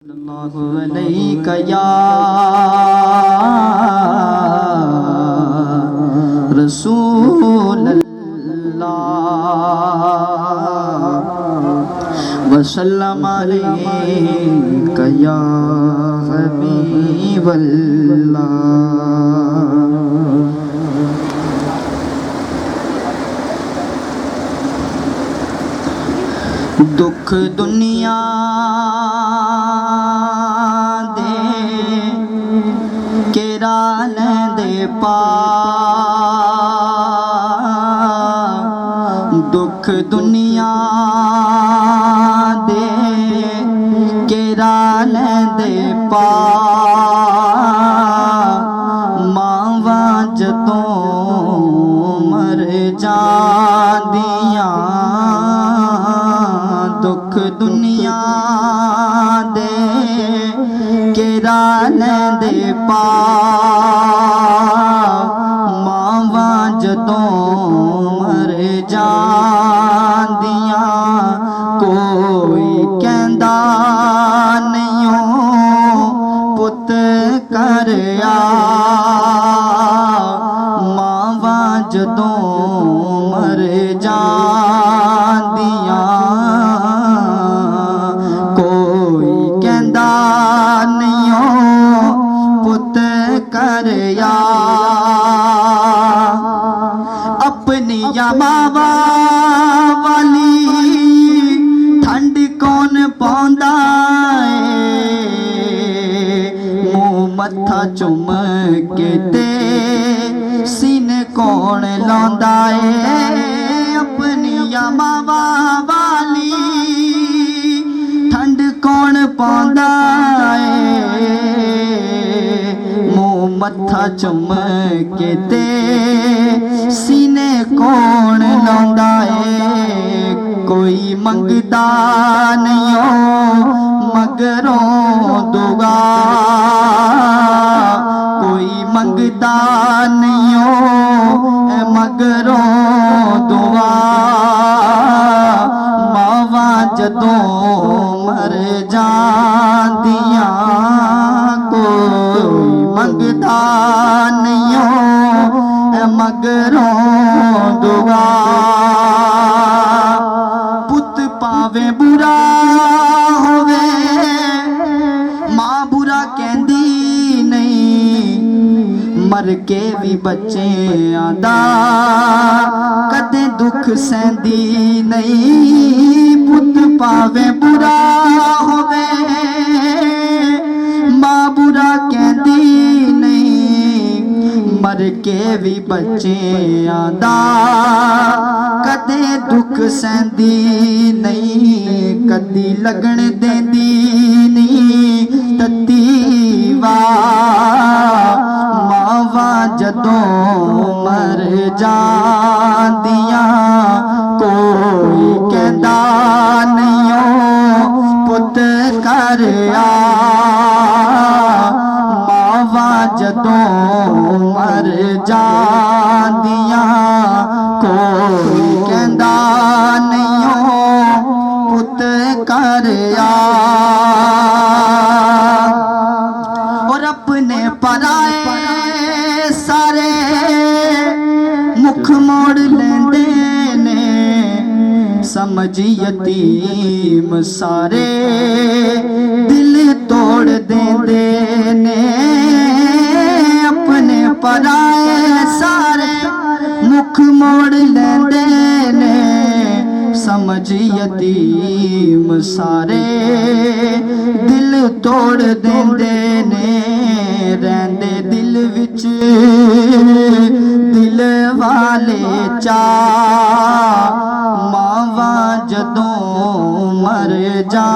सल्लल्लाहु अलैका या रसूल अल्लाह वसल्लम अलैका या हबीब अल्लाह। दुख दुनिया दे पा दुख दुनिया दे केरा दे पा मावा जदों मर जांदियां दुख दुनिया दे केरा दे पा मावा जदों मर जांदियां कोई कहंदा नहीं पुत कर आ मावा जदों मर जांदियां कोई कहंदा नहीं पुत कर आ अपनी या मावा वाली ठंड कौन पांदा मुंह मत्था चुम के ते सीने कौन लांदा अपनी या मावा वाली ठंड कौन पांदा मत्था चुम के ते सीने कौन लांदा कोई मंगदा नहीं मगरों दुआ कोई मंगदा नहीं मगरों दुआ मावा जदों मर जांदियां कोई मंगदा नहीं मगरों दुआ पुत पावे बुरा होवे मां बुरा कहंदी नहीं मर के भी बच्चे आंदा कदे दुख सहंदी नहीं पुत पावे बुरा होवे मां बुरा कहंदी मर के भी बच्चे आंदा कदे दुख सहंदी नहीं कदी लगन देंदी नहीं तत्ती मावा जदों मर जांदियां कोई कहंदा नहीं पुत कर आ मावा जदों मर जांदियां कोई कहंदा नहीं पुत कर आ और अपने पराए सारे मुख मोड़ लेंदे ने समझ यतीम सारे दिल तोड़ देंदे ने अपने पराए सारे मुख मोड़ लेंदे ने समझ यतीम सारे दिल तोड़ देंदे ने रहंदे दिल विच दिल वाले चा मावा जदों मर जा